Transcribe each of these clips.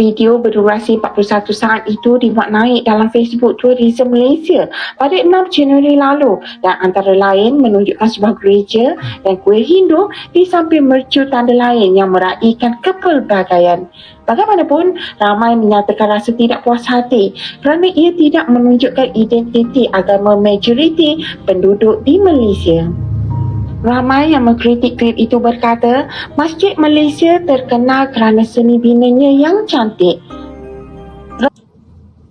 Video berdurasi 41 saat itu dimuat naik dalam Facebook Tourism Malaysia pada 6 Januari lalu dan antara lain menunjukkan sebuah gereja dan kuil Hindu di samping mercu tanda lain yang meraihkan kepelbagaian. Bagaimanapun, ramai menyatakan rasa tidak puas hati kerana ia tidak menunjukkan identiti agama majoriti penduduk di Malaysia. Ramai yang mengkritik klip itu berkata, Masjid Malaysia terkenal kerana seni binanya yang cantik.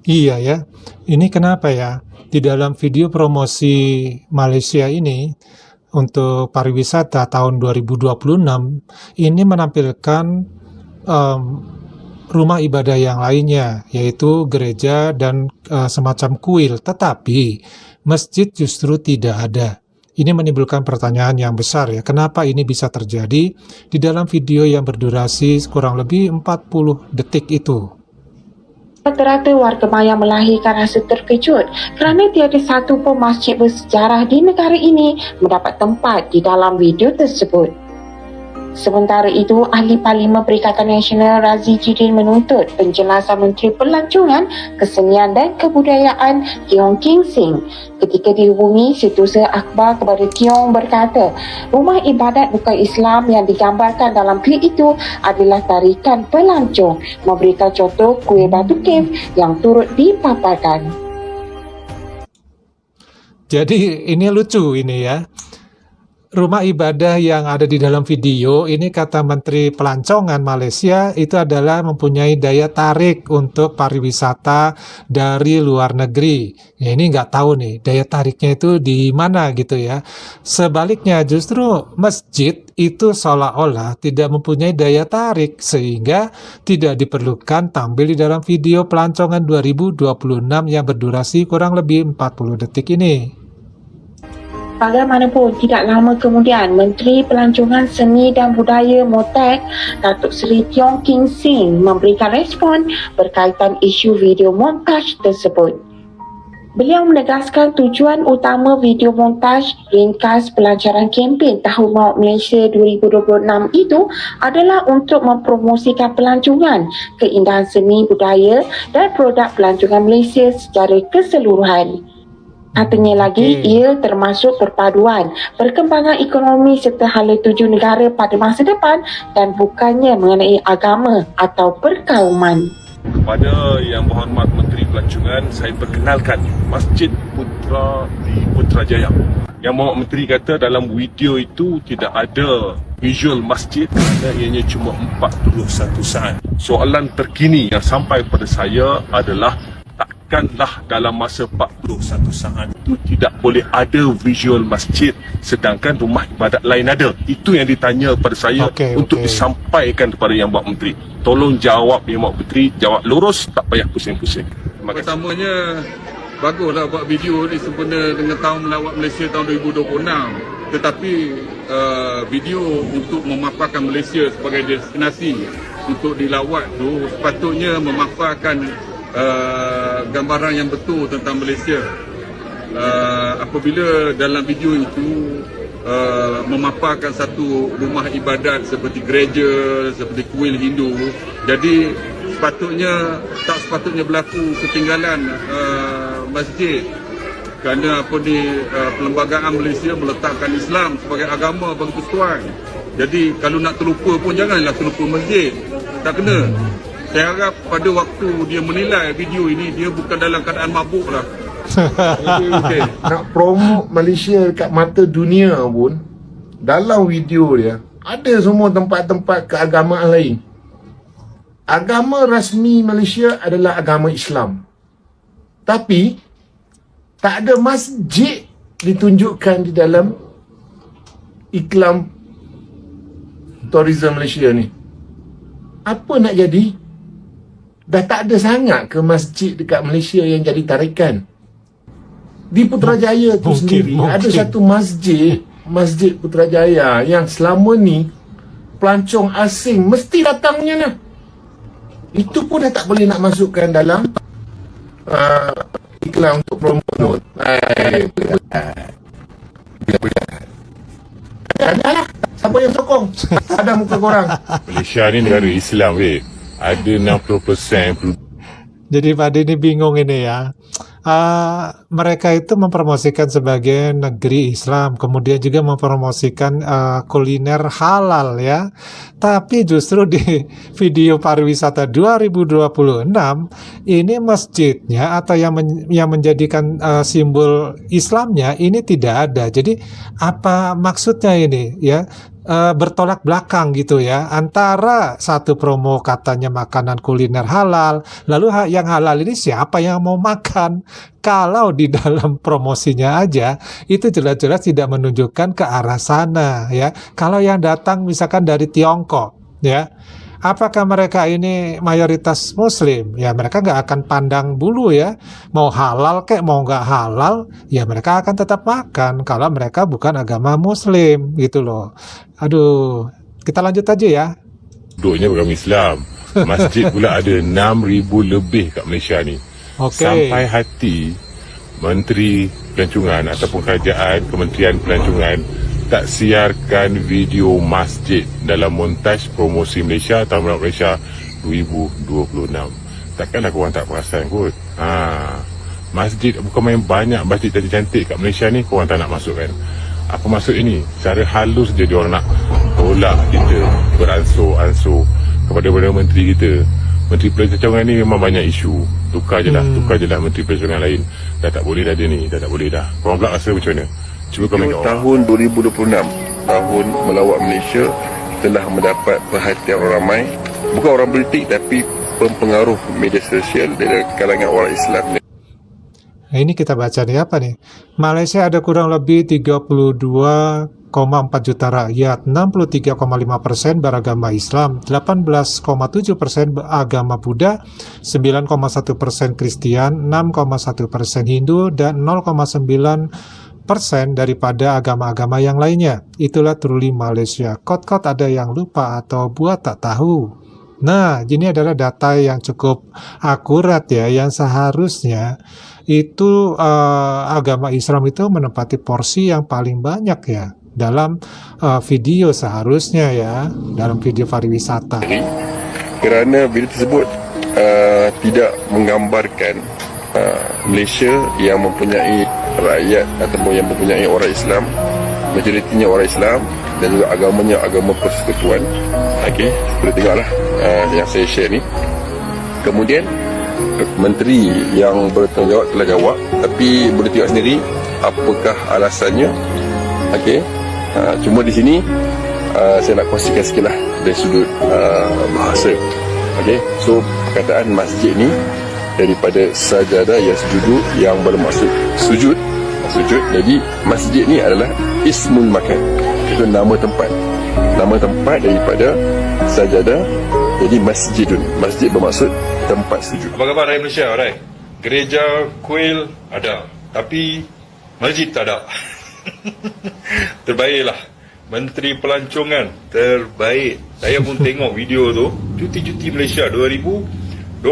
Iya ya, ini kenapa ya? Di dalam video promosi Malaysia ini untuk pariwisata tahun 2026 ini menampilkan rumah ibadah yang lainnya, yaitu gereja dan semacam kuil, tetapi masjid justru tidak ada. Ini menimbulkan pertanyaan yang besar ya, kenapa ini bisa terjadi di dalam video yang berdurasi kurang lebih 40 detik itu. Rata-rata warga maya melahirkan rasa terkejut kerana tiada satu pun masjid bersejarah di negara ini mendapat tempat di dalam video tersebut. Sementara itu, Ahli Parlimen Perikatan Nasional Razi Jidin menuntut penjelasan Menteri Pelancongan, Kesenian dan Kebudayaan Tiong King Sing. Ketika dihubungi, Setiausaha Akhbar kepada Tiong berkata, rumah ibadat bukan Islam yang digambarkan dalam klip itu adalah tarikan pelancong, memberikan contoh kuil batu cave yang turut dipaparkan. Jadi ini lucu ini ya. Rumah ibadah yang ada di dalam video ini kata Menteri Pelancongan Malaysia itu adalah mempunyai daya tarik untuk pariwisata dari luar negeri. Ya, ini nggak tahu nih daya tariknya itu di mana gitu ya. Sebaliknya justru masjid itu seolah-olah tidak mempunyai daya tarik sehingga tidak diperlukan tampil di dalam video Pelancongan 2026 yang berdurasi kurang lebih 40 detik ini. Bagaimanapun, tidak lama kemudian, Menteri Pelancongan Seni dan Budaya MOTAK, Datuk Seri Tiong King Sing memberikan respon berkaitan isu video montaj tersebut. Beliau menegaskan tujuan utama video montaj ringkas pelancaran kempen Tahun Maut Malaysia 2026 itu adalah untuk mempromosikan pelancongan, keindahan seni budaya dan produk pelancongan Malaysia secara keseluruhan. Katanya lagi, ia termasuk perpaduan perkembangan ekonomi serta hala tuju negara pada masa depan dan bukannya mengenai agama atau perkauman. Kepada Yang Berhormat Menteri Pelancongan, saya perkenalkan Masjid Putra di Putrajaya. Yang Berhormat Menteri kata dalam video itu tidak ada visual masjid kerana ianya cuma 41 saat. Soalan terkini yang sampai kepada saya adalah takkanlah dalam masa 41 saat itu tidak boleh ada visual masjid sedangkan rumah ibadat lain ada. Itu yang ditanya kepada saya untuk disampaikan kepada Yang Berhormat Menteri. Tolong jawab Yang Berhormat Menteri, jawab lurus, tak payah pusing-pusing. Pertamanya, baguslah buat video ni sempena dengan tahun melawat Malaysia tahun 2026. Tetapi video untuk memaparkan Malaysia sebagai destinasi untuk dilawat tu sepatutnya memaparkan gambaran yang betul tentang Malaysia. Apabila dalam video itu memaparkan satu rumah ibadat seperti gereja, seperti kuil Hindu, jadi tak sepatutnya berlaku ketinggalan masjid kerana perlembagaan Malaysia meletakkan Islam sebagai agama bagi persekutuan. Jadi kalau nak terlupa pun janganlah terlupa masjid, tak kena. Saya harap pada waktu dia menilai video ini, dia bukan dalam keadaan mabuk lah. Okay. Nak promote Malaysia dekat mata dunia pun, dalam video dia ada semua tempat-tempat keagamaan lain. Agama rasmi Malaysia adalah agama Islam. Tapi tak ada masjid ditunjukkan di dalam iklan Tourism Malaysia ni. Apa nak jadi? Dah tak ada sangat ke masjid dekat Malaysia yang jadi tarikan. Di Putrajaya tu sendiri ada satu masjid, Masjid Putrajaya yang selama ni pelancong asing mesti datangnya ni. Itu pun dah tak boleh nak masukkan dalam iklan untuk promote. Adalah siapa yang sokong? Ada muka korang. Malaysia ni negara Islam weh. ada 60% Jadi Pak Adi ini bingung ini ya. Mereka itu mempromosikan sebagai negeri Islam, kemudian juga mempromosikan kuliner halal ya. Tapi justru di video pariwisata 2026 ini masjidnya atau yang menjadikan simbol Islamnya ini tidak ada. Jadi apa maksudnya ini ya? Bertolak belakang gitu ya, antara satu promo katanya makanan kuliner halal, lalu yang halal ini siapa yang mau makan? Kalau di dalam promosinya aja itu jelas-jelas tidak menunjukkan ke arah sana ya. Kalau yang datang misalkan dari Tiongkok ya, apakah mereka ini mayoritas Muslim? Ya mereka nggak akan pandang bulu ya, mau halal kek mau nggak halal, ya mereka akan tetap makan kalau mereka bukan agama Muslim gitu loh. Aduh, kita lanjut aja ya. duduknya beragama Islam. Masjid pula ada 6,000 lebih kat Malaysia ni. Oke. Sampai hati Menteri Pelancongan ataupun kerajaan Kementerian Pelancongan tak siarkan video masjid dalam montaj promosi Malaysia Tahun Baru Malaysia 2026. Takkanlah korang tak perasan kot. Masjid bukan main banyak masjid cantik-cantik kat Malaysia ni korang tak nak masuk kan. Apa maksud ini? Secara halus je diorang nak tolak kita, beransur-ansur kepada Perdana Menteri kita. Menteri Pelancongan ni memang banyak isu. Tukar je lah Menteri Pelancongan lain. Dah tak boleh dah dia ni, dah tak boleh dah. Korang pula rasa macam mana? Cuba komen kat orang. Tahun 2026, tahun melawat Malaysia, telah mendapat perhatian orang ramai, bukan orang politik tapi pempengaruh media sosial dari kalangan orang Islam. Nah, ini kita baca nih apa nih? Malaysia ada kurang lebih 32,4 juta rakyat, 63,5% beragama Islam, 18,7% beragama Buddha, 9,1% Kristen, 6,1% Hindu, dan 0,9% daripada agama-agama yang lainnya. Itulah truly Malaysia. Kot-kot ada yang lupa atau buat tak tahu. Nah, ini adalah data yang cukup akurat ya, yang seharusnya itu agama Islam itu menempati porsi yang paling banyak ya dalam video seharusnya ya, dalam video pariwisata. Kerana video tersebut tidak menggambarkan Malaysia yang mempunyai rakyat ataupun yang mempunyai orang Islam, majoritinya orang Islam dan juga agamanya agama persekutuan. Okey, boleh tengoklah yang saya share ni. Kemudian menteri yang bertanggungjawab telah jawab, tapi boleh tengok sendiri apakah alasannya. Okey, cuma di sini saya nak kongsikan sikitlah dari sudut bahasa. Okey, so perkataan masjid ni daripada sajadah yang sujud yang bermaksud sujud. Jadi masjid ni adalah ismul makan, itu nama tempat daripada sajadah. Jadi masjidun, masjid bermaksud tempat sujud. Apa khabar rakyat Malaysia? Alright. Gereja, kuil ada, tapi masjid tak ada. Terbaiklah. Menteri Pelancongan terbaik. Saya pun tengok video tu, cuti-cuti Malaysia 2026.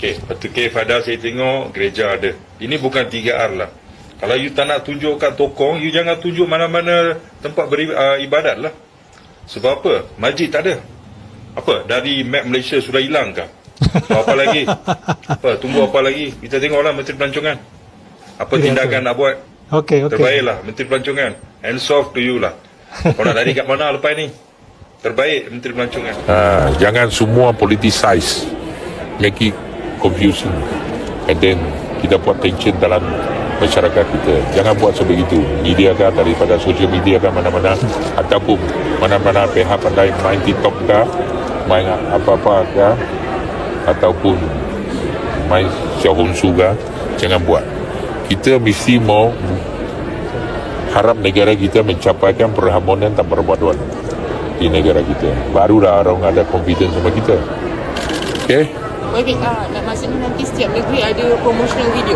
Okey, lepas tu Fada saya tengok gereja ada. Ini bukan 3R lah. Kalau you tak nak tunjuk kat tokong, you jangan tunjuk mana-mana tempat beribadat lah. Sebab apa? Masjid tak ada. Apa? Dari map Malaysia sudah hilang kah? So, apa lagi? Apa? Tunggu apa lagi? Kita tengoklah Menteri Pelancongan. Apa tindakan nak buat? Okey. Terbaiklah Menteri Pelancongan. Hands off to you lah. Kau nak lari kat mana lepas ni? Terbaik Menteri Pelancongan. Jangan semua politicize, make it confusing, and then kita buat tension dalam masyarakat kita. Jangan buat sebegitu. Media kah, daripada social media kah, mana-mana, ataupun mana-mana pihak pandai main TikTok kah, main apa-apa kah, ataupun main Xiaohongshu kah, jangan buat. Kita mesti mau harap negara kita mencapaikan perharmonian dan perpaduan di negara kita. Barulah orang ada confidence sama kita. Okay? Baik, maksudnya nanti setiap negeri ada promotional video?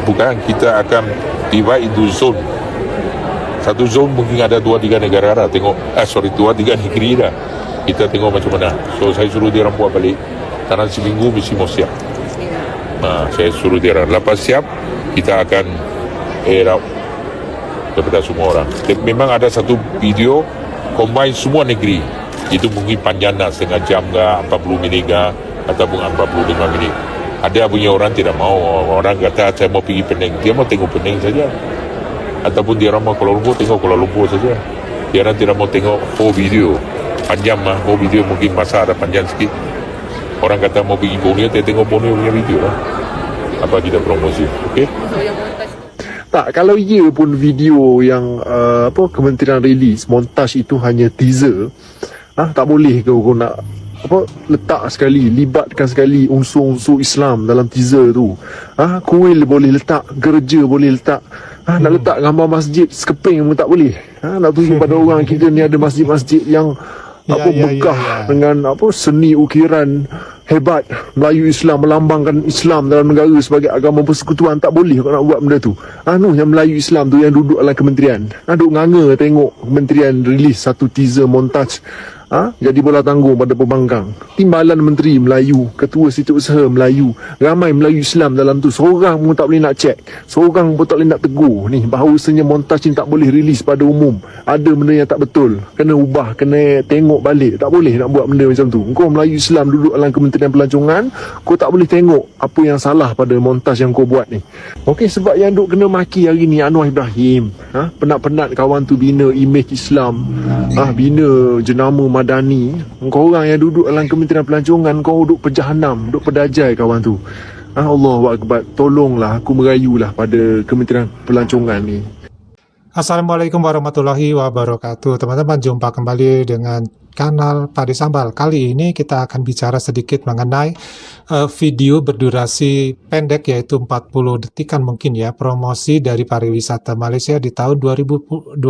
Bukan, kita akan divide into zone. Satu zone mungkin ada 2-3 negara dah. Tengok, 2-3 negeri dah. Kita tengok macam mana. So, saya suruh dia orang buat balik. Dalam seminggu mesti mau siap. Saya suruh dia orang. Lepas siap, kita akan air out daripada semua orang. Memang ada satu video combine semua negeri. Itu mungkin panjangnya setengah jam ke 40 minit ke ataupun 45 minit. Ada punya orang tidak mau, orang kata saya mau pergi Penang, dia mau tengok Penang saja. Ataupun dia orang mau Kuala Lumpur, tengok Kuala Lumpur saja. Dia orang tidak mau tengok whole video. Panjang mah, whole video mungkin masa ada panjang sikit. Orang kata mau pergi Borneo, dia tengok Borneo punya video lah. Apa kita promosi, okey? Untuk yang montaj Tak, kalau ia pun video yang kementerian rilis, montaj itu hanya teaser, tak boleh ke kau nak letak sekali, libatkan sekali unsur-unsur Islam dalam teaser tu. Kuil boleh letak, gereja boleh letak. Nak letak gambar masjid sekeping pun tak boleh. Nak tunjuk pada orang kita ni ada masjid-masjid yang megah dengan seni ukiran hebat, Melayu Islam, melambangkan Islam dalam negara sebagai agama persekutuan. Tak boleh kau nak buat benda tu. Yang Melayu Islam tu yang duduk dalam kementerian, duduk nganga tengok kementerian rilis satu teaser montaj. Jadi bola tanggung pada pembangkang. Timbalan Menteri Melayu, Ketua Setiausaha Melayu, ramai Melayu Islam dalam tu. Seorang pun tak boleh nak cek, seorang pun tak boleh nak tegur ni bahawasanya montaj ni tak boleh rilis pada umum. Ada benda yang tak betul, kena ubah, kena tengok balik. Tak boleh nak buat benda macam tu. Kau Melayu Islam duduk dalam Kementerian Pelancongan, kau tak boleh tengok apa yang salah pada montaj yang kau buat ni. Okey, sebab yang duk kena maki hari ni Anwar Ibrahim, penat-penat kawan tu bina imej Islam, bina jenama Madani. Kau orang yang duduk dalam Kementerian Pelancongan, kau duduk pejahanam, duduk pedajai kawan tu. Allahu Akbar, tolonglah aku merayulah pada Kementerian Pelancongan ni. Assalamualaikum warahmatullahi wabarakatuh. Teman-teman, jumpa kembali dengan kanal Padi Sambal. Kali ini kita akan bicara sedikit mengenai video berdurasi pendek, yaitu 40 detikan mungkin ya, promosi dari pariwisata Malaysia di tahun 2026,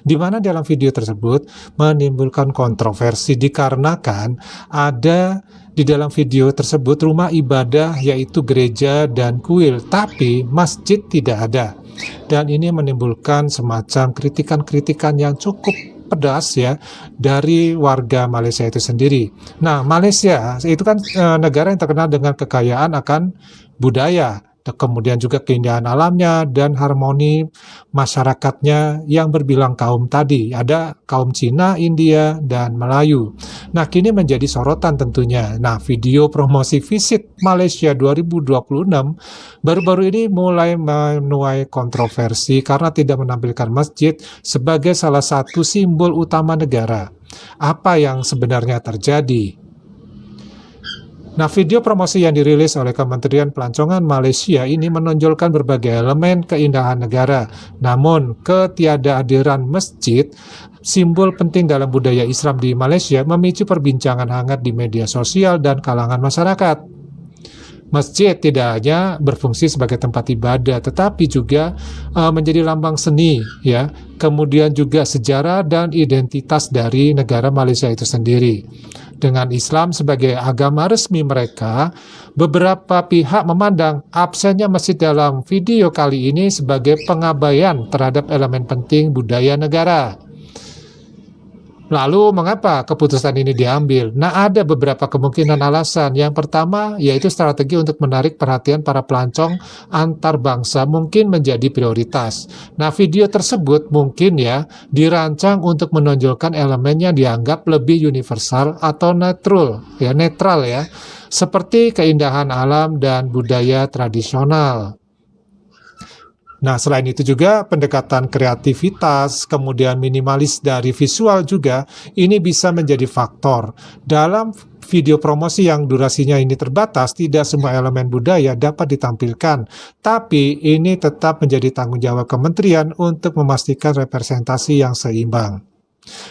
di mana dalam video tersebut menimbulkan kontroversi dikarenakan ada di dalam video tersebut rumah ibadah yaitu gereja dan kuil, tapi masjid tidak ada. Dan ini menimbulkan semacam kritikan-kritikan yang cukup pedas ya dari warga Malaysia itu sendiri. Nah, Malaysia itu kan negara yang terkenal dengan kekayaan akan budaya, kemudian juga keindahan alamnya dan harmoni masyarakatnya yang berbilang kaum tadi. Ada kaum Cina, India, dan Melayu. Nah, kini menjadi sorotan tentunya. Nah, video promosi visit Malaysia 2026 baru-baru ini mulai menuai kontroversi karena tidak menampilkan masjid sebagai salah satu simbol utama negara. Apa yang sebenarnya terjadi? Nah, video promosi yang dirilis oleh Kementerian Pelancongan Malaysia ini menonjolkan berbagai elemen keindahan negara. Namun, ketiadahadiran masjid, simbol penting dalam budaya Islam di Malaysia, memicu perbincangan hangat di media sosial dan kalangan masyarakat. Masjid tidak hanya berfungsi sebagai tempat ibadah, tetapi juga menjadi lambang seni, ya. Kemudian juga sejarah dan identitas dari negara Malaysia itu sendiri. Dengan Islam sebagai agama resmi mereka, beberapa pihak memandang absennya masjid dalam video kali ini sebagai pengabaian terhadap elemen penting budaya negara. Lalu mengapa keputusan ini diambil? Nah, ada beberapa kemungkinan alasan. Yang pertama yaitu strategi untuk menarik perhatian para pelancong antar bangsa mungkin menjadi prioritas. Nah, video tersebut mungkin ya dirancang untuk menonjolkan elemen yang dianggap lebih universal atau netral ya, seperti keindahan alam dan budaya tradisional. Nah, selain itu juga pendekatan kreativitas, kemudian minimalis dari visual juga, ini bisa menjadi faktor. Dalam video promosi yang durasinya ini terbatas, tidak semua elemen budaya dapat ditampilkan. Tapi ini tetap menjadi tanggung jawab kementerian untuk memastikan representasi yang seimbang.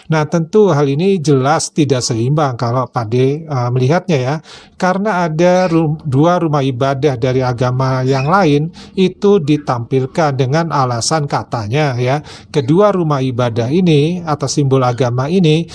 Nah, tentu hal ini jelas tidak seimbang kalau Pade melihatnya ya, karena ada dua rumah ibadah dari agama yang lain itu ditampilkan dengan alasan katanya ya, kedua rumah ibadah ini atau simbol agama ini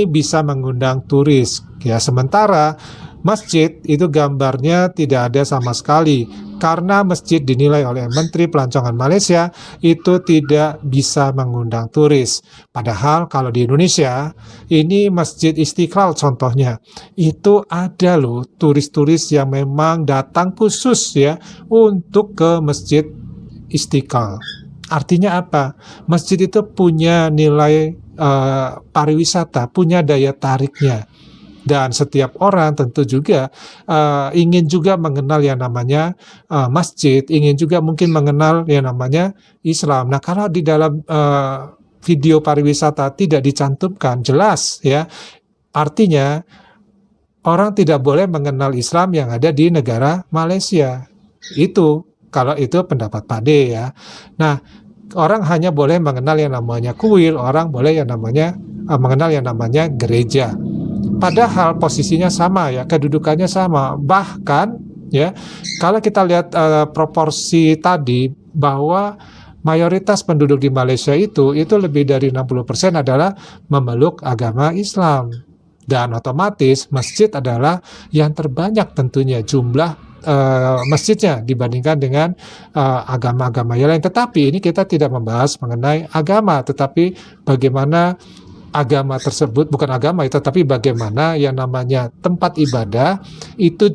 bisa mengundang turis ya, sementara masjid itu gambarnya tidak ada sama sekali karena masjid dinilai oleh Menteri Pelancongan Malaysia itu tidak bisa mengundang turis. Padahal kalau di Indonesia ini Masjid Istiqlal contohnya itu ada loh turis-turis yang memang datang khusus ya untuk ke Masjid Istiqlal. Artinya apa? Masjid itu punya nilai pariwisata, punya daya tariknya. Dan setiap orang tentu juga ingin juga mengenal yang namanya masjid, ingin juga mungkin mengenal yang namanya Islam. Nah, kalau di dalam video pariwisata tidak dicantumkan jelas ya, artinya orang tidak boleh mengenal Islam yang ada di negara Malaysia. Itu kalau itu pendapat Pak D ya. Nah, orang hanya boleh mengenal yang namanya kuil, orang boleh yang namanya mengenal yang namanya gereja. Padahal posisinya sama ya, kedudukannya sama. Bahkan ya, kalau kita lihat proporsi tadi bahwa mayoritas penduduk di Malaysia itu lebih dari 60% adalah memeluk agama Islam. Dan otomatis masjid adalah yang terbanyak tentunya jumlah masjidnya dibandingkan dengan agama-agama yang lain. Tetapi ini kita tidak membahas mengenai agama, tetapi bagaimana agama tersebut, bukan agama itu, tapi bagaimana yang namanya tempat ibadah itu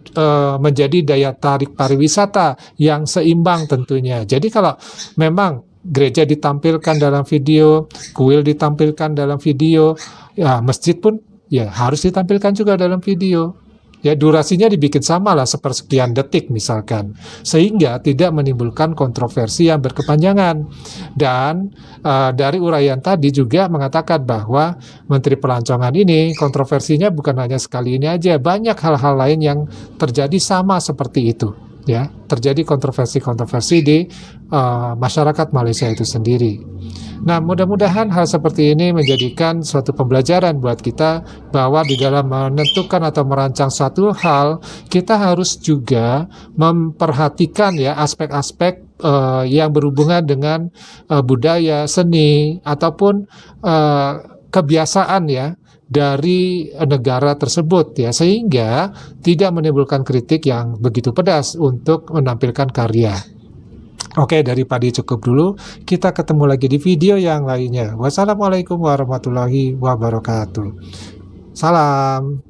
menjadi daya tarik pariwisata yang seimbang tentunya. Jadi kalau memang gereja ditampilkan dalam video, kuil ditampilkan dalam video, ya masjid pun ya harus ditampilkan juga dalam video. Ya durasinya dibikin sama lah, sepersekian detik misalkan, sehingga tidak menimbulkan kontroversi yang berkepanjangan. Dan dari uraian tadi juga mengatakan bahwa Menteri Pelancongan ini kontroversinya bukan hanya sekali ini aja, banyak hal-hal lain yang terjadi sama seperti itu. Ya, terjadi kontroversi-kontroversi di masyarakat Malaysia itu sendiri. Nah, mudah-mudahan hal seperti ini menjadikan suatu pembelajaran buat kita bahwa di dalam menentukan atau merancang suatu hal, kita harus juga memperhatikan ya aspek-aspek yang berhubungan dengan budaya, seni, ataupun kebiasaan ya dari negara tersebut ya, sehingga tidak menimbulkan kritik yang begitu pedas untuk menampilkan karya. Oke, dari Pak D cukup dulu. Kita ketemu lagi di video yang lainnya. Wassalamualaikum warahmatullahi wabarakatuh. Salam.